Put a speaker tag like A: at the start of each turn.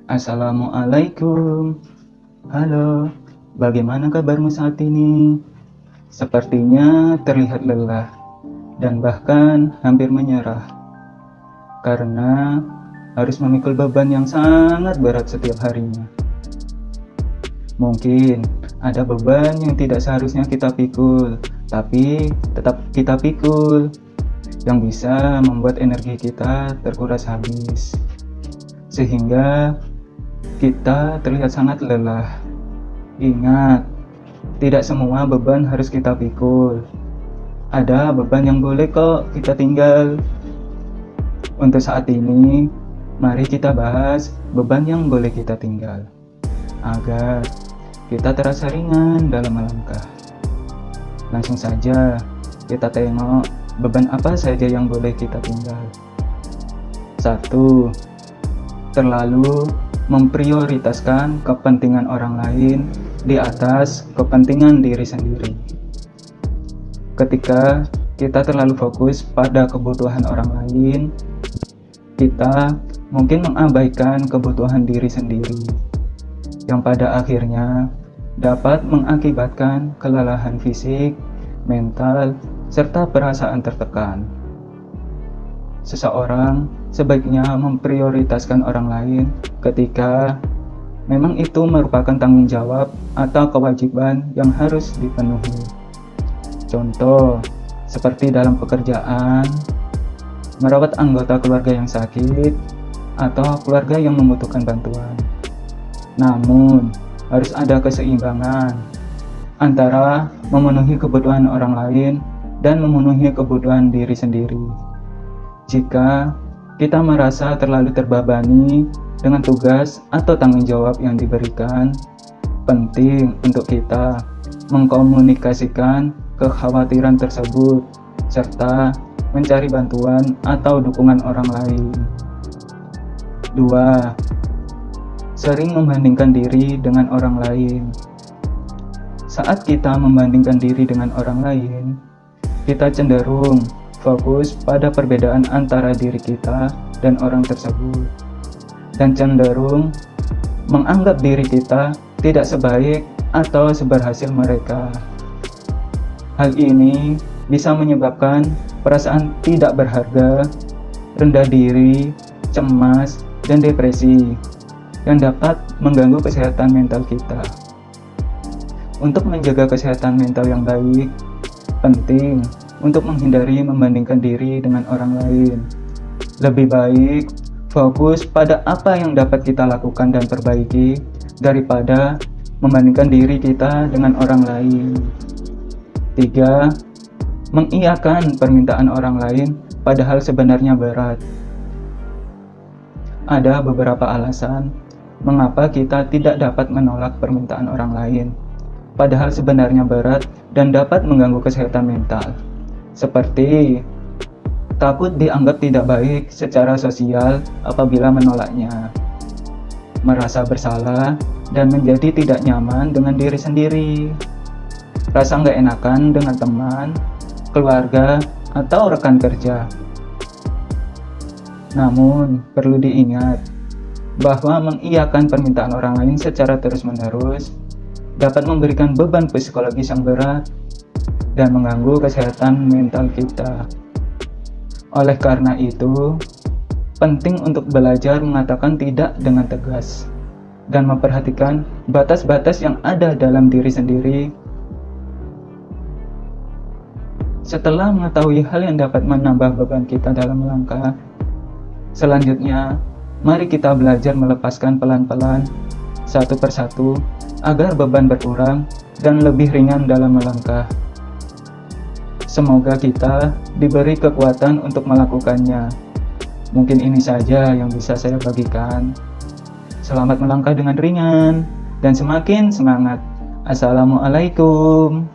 A: Assalamualaikum. Halo, bagaimana kabarmu saat ini? Sepertinya terlihat lelah dan bahkan hampir menyerah karena harus memikul beban yang sangat berat setiap harinya. Mungkin ada beban yang tidak seharusnya kita pikul, tapi tetap kita pikul, yang bisa membuat energi kita terkuras habis, sehingga kita terlihat sangat lelah. Ingat, tidak semua beban harus kita pikul. Ada beban yang boleh kok kita tinggal. Untuk saat ini, mari kita bahas beban yang boleh kita tinggal, agar kita terasa ringan dalam melangkah. Langsung saja, kita tengok beban apa saja yang boleh kita tinggal. 1. Terlalu memprioritaskan kepentingan orang lain di atas kepentingan diri sendiri. Ketika kita terlalu fokus pada kebutuhan orang lain, kita mungkin mengabaikan kebutuhan diri sendiri, yang pada akhirnya dapat mengakibatkan kelelahan fisik, mental, serta perasaan tertekan. Seseorang sebaiknya memprioritaskan orang lain ketika memang itu merupakan tanggung jawab atau kewajiban yang harus dipenuhi. Contoh, seperti dalam pekerjaan, merawat anggota keluarga yang sakit, atau keluarga yang membutuhkan bantuan. Namun, harus ada keseimbangan antara memenuhi kebutuhan orang lain dan memenuhi kebutuhan diri sendiri. Jika kita merasa terlalu terbebani dengan tugas atau tanggung jawab yang diberikan, penting untuk kita mengkomunikasikan kekhawatiran tersebut serta mencari bantuan atau dukungan orang lain. 2. Sering membandingkan diri dengan orang lain. Saat kita membandingkan diri dengan orang lain, kita cenderung fokus pada perbedaan antara diri kita dan orang tersebut, dan cenderung menganggap diri kita tidak sebaik atau seberhasil mereka. Hal ini bisa menyebabkan perasaan tidak berharga, rendah diri, cemas, dan depresi yang dapat mengganggu kesehatan mental kita. Untuk menjaga kesehatan mental yang baik, penting untuk menghindari membandingkan diri dengan orang lain. Lebih baik fokus pada apa yang dapat kita lakukan dan perbaiki daripada membandingkan diri kita dengan orang lain. 3. Mengiyakan permintaan orang lain padahal sebenarnya berat. Ada beberapa alasan mengapa kita tidak dapat menolak permintaan orang lain padahal sebenarnya berat dan dapat mengganggu kesehatan mental. Seperti takut dianggap tidak baik secara sosial apabila menolaknya, merasa bersalah dan menjadi tidak nyaman dengan diri sendiri, rasa nggak enakan dengan teman, keluarga, atau rekan kerja. Namun, perlu diingat bahwa mengiyakan permintaan orang lain secara terus-menerus dapat memberikan beban psikologis yang berat dan mengganggu kesehatan mental kita. Oleh karena itu, penting untuk belajar mengatakan tidak dengan tegas dan memperhatikan batas-batas yang ada dalam diri sendiri. Setelah mengetahui hal yang dapat menambah beban kita dalam melangkah, selanjutnya mari kita belajar melepaskan pelan-pelan, satu persatu, agar beban berkurang dan lebih ringan dalam melangkah. Semoga kita diberi kekuatan untuk melakukannya. Mungkin ini saja yang bisa saya bagikan. Selamat melangkah dengan ringan dan semakin semangat. Assalamualaikum.